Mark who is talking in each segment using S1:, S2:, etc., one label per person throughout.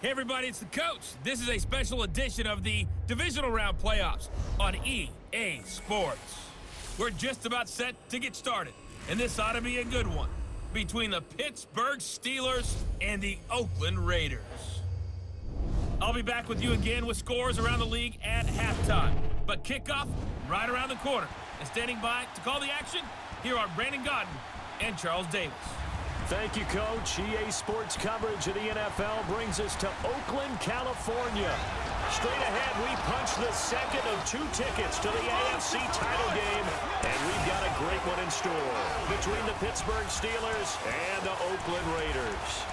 S1: Hey everybody, it's the coach. This is a special edition of the Divisional Round Playoffs on EA Sports. We're just about set to get started, and this ought to be a good one between the Pittsburgh Steelers and the Oakland Raiders. I'll be back with you again with scores around the league at halftime, but kickoff right around the corner. And standing by to call the action, here are Brandon Godden and Charles Davis.
S2: Thank you, Coach. EA Sports coverage of the NFL brings us to Oakland, California. Straight ahead, we punch the second of 2 tickets to the AFC title game, and we've got a great one in store between the Pittsburgh Steelers and the Oakland Raiders.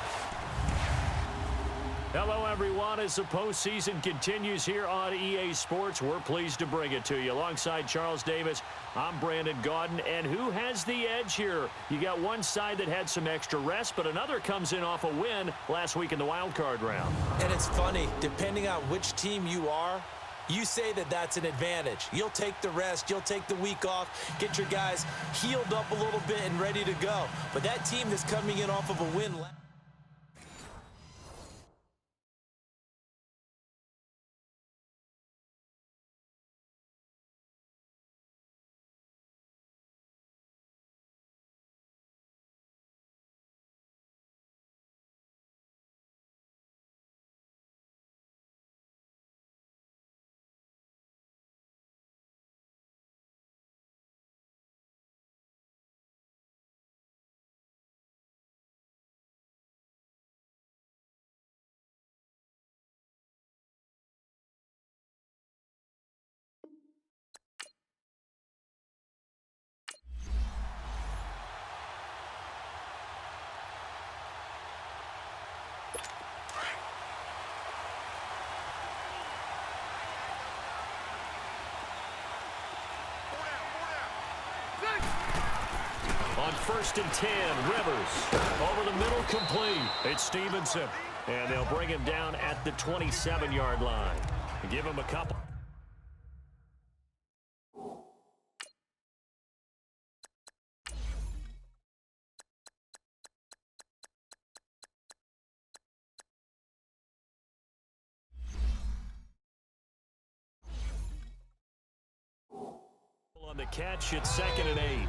S2: Hello, everyone. As the postseason continues here on EA Sports, we're pleased to bring it to you. Alongside Charles Davis, I'm Brandon Godden. And who has the edge here? You got one side that had some extra rest, but another comes in off a win last week in the wild card round.
S3: And it's funny, depending on which team you are, you say that that's an advantage. You'll take the rest, you'll take the week off, get your guys healed up a little bit and ready to go. But that team that's coming in off of a win...
S2: On 1st and 10, Rivers over the middle, complete. It's Stevenson, and they'll bring him down at the 27-yard line. Give him a couple. On the catch, it's 2nd and 8.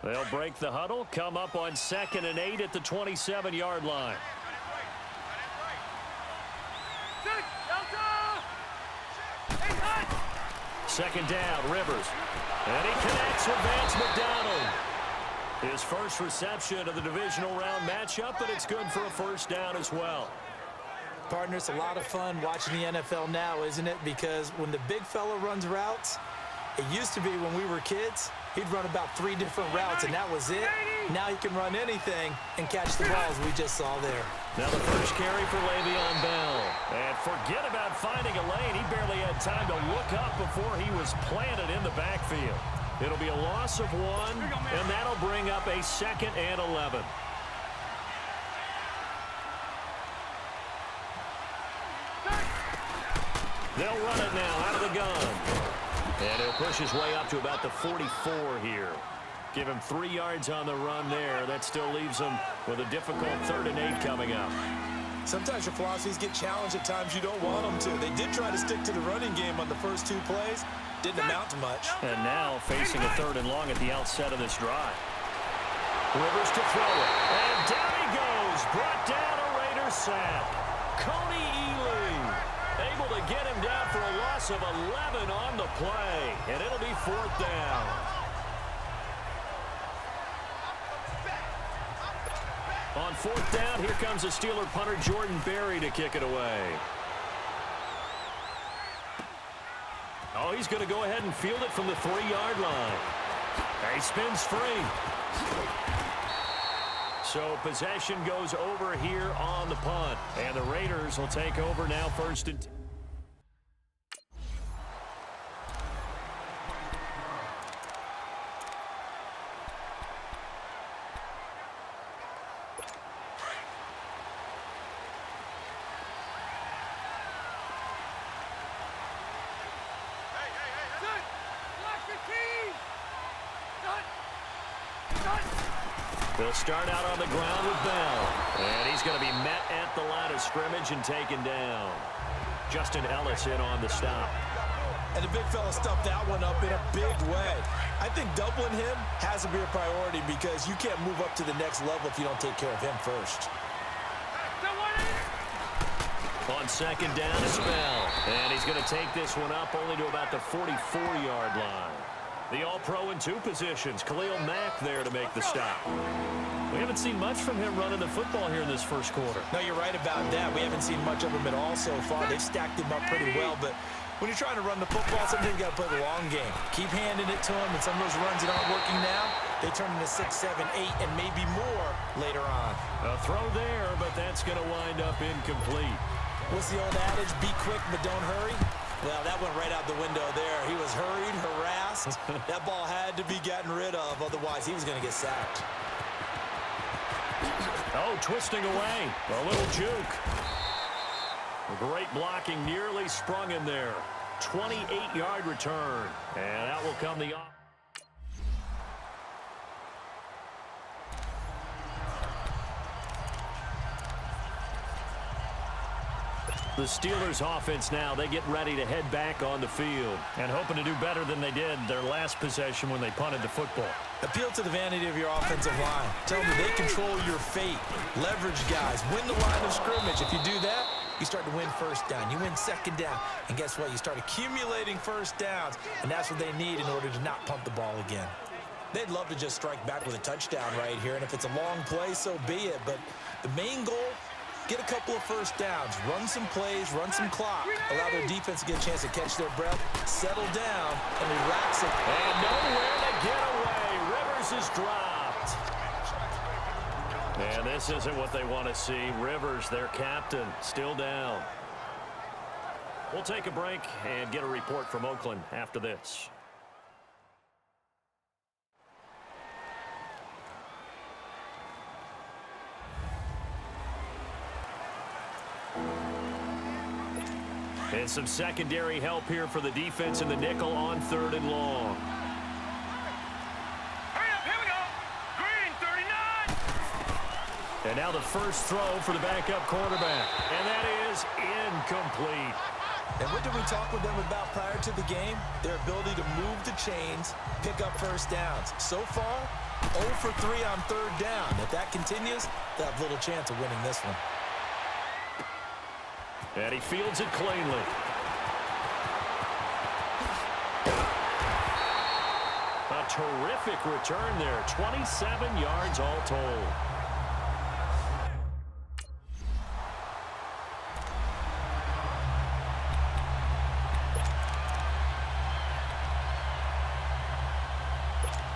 S2: They'll break the huddle, come up on 2nd and 8 at the 27-yard line. Second down, Rivers. And he connects with Vance McDonald. His first reception of the divisional round matchup, but it's good for a first down as well.
S3: Partner, it's a lot of fun watching the NFL now, isn't it? Because when the big fella runs routes, it used to be when we were kids, he'd run about 3 different routes, and that was it. Now he can run anything and catch the balls we just saw there.
S2: Now the first carry for Le'Veon Bell. And forget about finding a lane. He barely had time to look up before he was planted in the backfield. It'll be a loss of 1, and that'll bring up a 2nd and 11. They'll run it now out of the gun. And he'll push his way up to about the 44 here. Give him 3 yards on the run there. That still leaves him with a difficult 3rd and 8 coming up.
S3: Sometimes your philosophies get challenged at times you don't want them to. They did try to stick to the running game on the first 2 plays. Didn't amount to much.
S2: And now facing a 3rd and long at the outset of this drive. Rivers to throw it. And down he goes. Brought down a Raider sack. Coney Ely able to get him down for a loss of 11 on the play. And it'll be 4th down. On 4th down, here comes the Steeler punter Jordan Berry to kick it away. Oh, he's going to go ahead and field it from the 3-yard line. He spins free. So possession goes over here on the punt. And the Raiders will take over now 1st and 10. They'll start out on the ground with Bell. And he's going to be met at the line of scrimmage and taken down. Justin Ellis in on the stop.
S3: And the big fella stuffed that one up in a big way. I think doubling him has to be a priority because you can't move up to the next level if you don't take care of him first.
S2: On 2nd down, it's Bell. And he's going to take this one up only to about the 44-yard line. The All-Pro in 2 positions. Khalil Mack there to make the stop. We haven't seen much from him running the football here in this 1st quarter.
S3: No, you're right about that. We haven't seen much of him at all so far. They've stacked him up pretty well, but when you're trying to run the football, sometimes you got to play the long game. Keep handing it to him, and some of those runs that aren't working now, they turn into 6, 7, 8, and maybe more later on.
S2: A throw there, but that's going to wind up incomplete.
S3: What's the old adage? Be quick, but don't hurry. Well, that went right out the window there. He was hurried, harassed. That ball had to be gotten rid of, otherwise he was going to get sacked.
S2: Oh, twisting away. A little juke. Great blocking, nearly sprung him there. 28-yard return. And out will come the off. The Steelers offense now, they get ready to head back on the field and hoping to do better than they did their last possession when they punted the football.
S3: Appeal to the vanity of your offensive line. Tell them they control your fate. Leverage guys. Win the line of scrimmage. If you do that, you start to win 1st down. You win 2nd down. And guess what? You start accumulating 1st downs. And that's what they need in order to not punt the ball again. They'd love to just strike back with a touchdown right here. And if it's a long play, so be it. But the main goal, get a couple of 1st downs, run some plays, run some clock, allow their defense to get a chance to catch their breath, settle down, and relax it.
S2: And nowhere to get away. Rivers is dropped. And this isn't what they want to see. Rivers, their captain, still down. We'll take a break and get a report from Oakland after this. And some secondary help here for the defense in the nickel on 3rd and long.
S4: Hurry up, here we go. Green, 39.
S2: And now the first throw for the backup quarterback. And that is incomplete.
S3: And what did we talk with them about prior to the game? Their ability to move the chains, pick up 1st downs. So far, 0 for 3 on 3rd down. If that continues, they'll have little chance of winning this one.
S2: And he fields it cleanly. A terrific return there. 27 yards all told.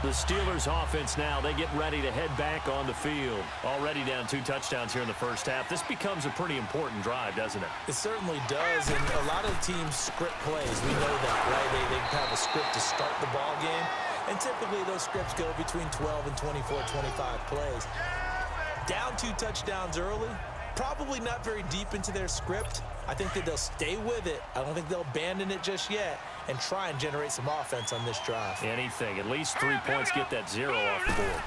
S2: The Steelers offense now, they get ready to head back on the field. Already down 2 touchdowns here in the 1st half. This becomes a pretty important drive, doesn't it?
S3: It certainly does, and a lot of teams script plays. We know that, right? They have a script to start the ball game, and typically those scripts go between 12 and 24, 25 plays. Down 2 touchdowns early, probably not very deep into their script. I think that they'll stay with it. I don't think they'll abandon it just yet and try and generate some offense on this drive.
S2: Anything. At least 3 points, get that 0 off the board.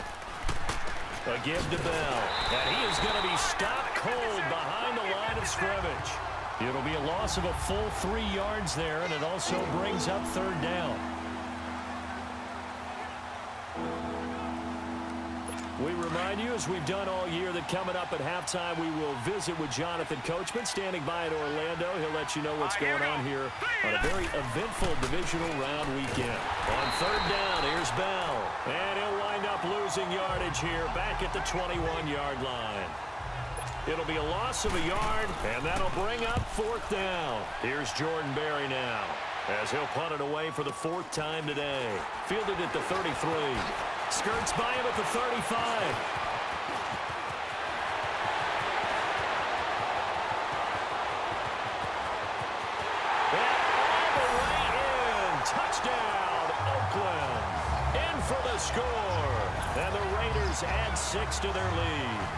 S2: A give to Bell. And he is going to be stopped cold behind the line of scrimmage. It'll be a loss of a full 3 yards there, and it also brings up 3rd down. We remind you, as we've done all year, that coming up at halftime, we will visit with Jonathan Coachman standing by in Orlando. He'll let you know what's going on here on a very eventful divisional round weekend. On 3rd down, here's Bell. And he'll wind up losing yardage here back at the 21-yard line. It'll be a loss of a yard, and that'll bring up 4th down. Here's Jordan Berry now, as he'll punt it away for the 4th time today. Fielded at the 33. Skirts by him at the 35. And all the way in. Touchdown, Oakland. In for the score. And the Raiders add 6 to their lead.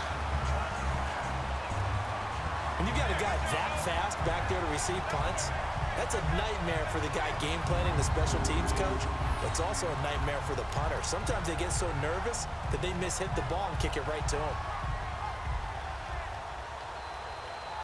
S3: When you got a guy that fast back there to receive punts, that's a nightmare for the guy game planning, the special teams coach. But it's also a nightmare for the punter. Sometimes they get so nervous that they miss hit the ball and kick it right to him.